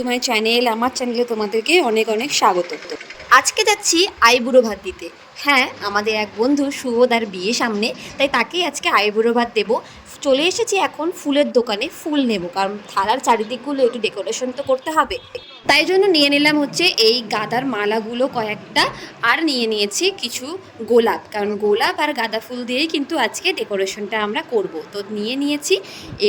My channel. আমার চ্যানেলে তোমাদেরকে অনেক অনেক স্বাগত। আজকে যাচ্ছি আইবুড়ো ভাত দিতে। হ্যাঁ, আমাদের এক বন্ধু শুভদার বিয়ে সামনে, তাই তাকেই আজকে আইবুড়ো ভাত দেবো। চলে এসেছি এখন ফুলের দোকানে, ফুল নেব, কারণ থালার চারিদিকগুলো একটু ডেকোরেশন তো করতে হবে। তাই জন্য নিয়ে নিলাম হচ্ছে এই গাঁদার মালাগুলো কয়েকটা, আর নিয়ে নিয়েছি কিছু গোলাপ, কারণ গোলাপ আর গাঁদা ফুল দিয়েই কিন্তু আজকে ডেকোরেশনটা আমরা করব। তো নিয়ে নিয়েছি।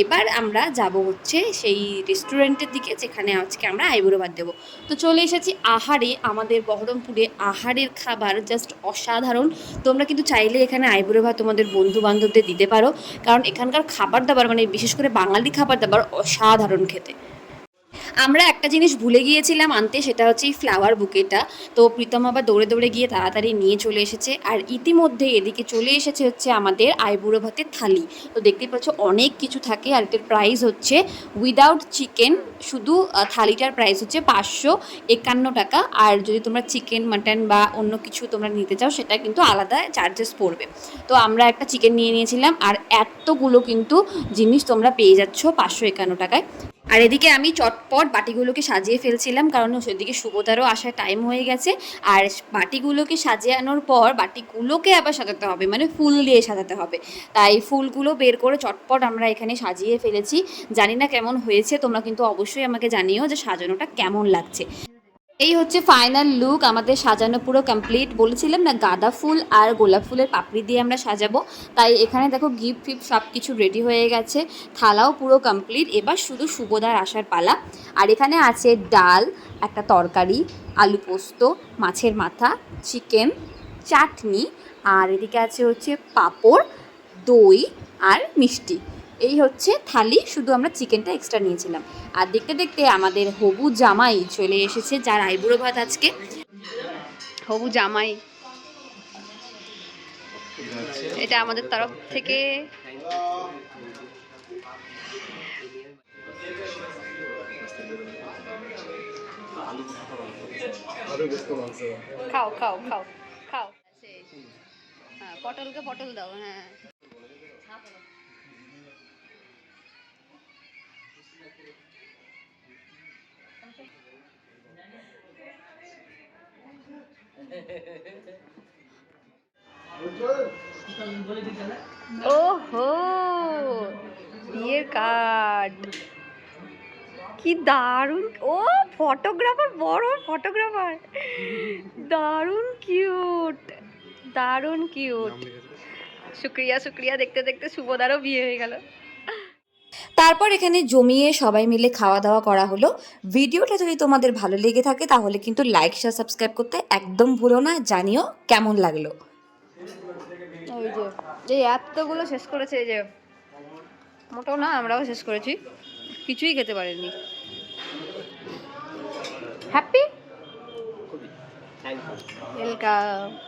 এবার আমরা যাব হচ্ছে সেই রেস্টুরেন্টের দিকে, যেখানে আজকে আমরা আইবুড়ো ভাত দেবো। তো চলে এসেছি আহারে। আমাদের বহরমপুরে আহারের খাবার জাস্ট অসাধারণ। তোমরা কিন্তু চাইলে এখানে আইবুড়ো ভাত তোমাদের বন্ধু বান্ধবদের দিতে পারো, কারণ এখানকার খাবার দাবার মানে বিশেষ করে বাঙালি খাবার দাবার অসাধারণ খেতে। আমরা একটা জিনিস ভুলে গিয়েছিলাম আনতে, সেটা হচ্ছে এই ফ্লাওয়ার বুকেটা। তো প্রীতম আবার দৌড়ে দৌড়ে গিয়ে তাড়াতাড়ি নিয়ে চলে এসেছে। আর ইতিমধ্যে এদিকে চলে এসেছে হচ্ছে আমাদের আইবুড়ো ভাতের থালি। তো দেখতেই পাচ্ছ অনেক কিছু থাকে, আর এটার প্রাইস হচ্ছে উইদাউট চিকেন, শুধু থালিটার প্রাইস হচ্ছে 551 টাকা। আর যদি তোমরা চিকেন মাটন বা অন্য কিছু তোমরা নিতে চাও, সেটা কিন্তু আলাদা চার্জেস পড়বে। তো আমরা একটা চিকেন নিয়ে নিয়েছিলাম, আর এতগুলো কিন্তু জিনিস তোমরা পেয়ে যাচ্ছ 551 টাকায়। আর এদিকে আমি চটপট বাটিগুলোকে সাজিয়ে ফেলছিলাম, কারণ সেদিকে শুভদারও আসার টাইম হয়ে গেছে। আর বাটিগুলোকে সাজানোর পর বাটিগুলোকে আবার সাজাতে হবে, মানে ফুল দিয়ে সাজাতে হবে। তাই ফুলগুলো বের করে চটপট আমরা এখানে সাজিয়ে ফেলেছি। জানি না কেমন হয়েছে, তোমরা কিন্তু অবশ্যই আমাকে জানিও যে সাজানোটা কেমন লাগছে। এই হচ্ছে ফাইনাল লুক, আমাদের সাজানো পুরো কমপ্লিট। বলেছিলাম না, গাঁদা ফুল আর গোলাপ ফুলের পাপড়ি দিয়ে আমরা সাজাবো। তাই এখানে দেখো গিফট ফিফট সব কিছু রেডি হয়ে গেছে, থালাও পুরো কমপ্লিট। এবার শুধু শুভদার আসার পালা। আর এখানে আছে ডাল, একটা তরকারি, আলু পোস্ত, মাছের মাথা, চিকেন, চাটনি, আর এদিকে আছে হচ্ছে পাঁপড়, দই আর মিষ্টি। এই হচ্ছে থালি, শুধু আমরা চিকেনটা এক্সট্রা নিয়েছিলাম। আর দেখতে দেখতে আমাদের হবু জামাই চলে এসেছে, যার আইবুড়ো ভাত আজকে। হবু জামাই, এটা আমাদের তরফ থেকে। খাও খাও খাও খাও। হ্যাঁ, পটলকে পটল দাও। হ্যাঁ, ওহো, বিয়ের কার্ড কি দারুণ! ও ফটোগ্রাফার, বড় ফটোগ্রাফার, দারুণ কিউট, দারুণ কিউট। শুক্রিয়া শুক্রিয়া, দেখতে দেখতে শুভদারও বিয়ে হয়ে গেল। তারপর এখানে জমিয়ে সবাই মিলে খাওয়া দাওয়া করা হলো। ভিডিওটা যদি তোমাদের ভালো লেগে থাকে তাহলে কিন্তু লাইক শেয়ার সাবস্ক্রাইব করতে একদম ভুলো না। জানিও কেমন লাগলো। ওই যে এতগুলো শেষ করেছে, এই যে মোটাও না, আমরাও শেষ করেছি, কিছুই খেতে পারিনি। Happy welcome.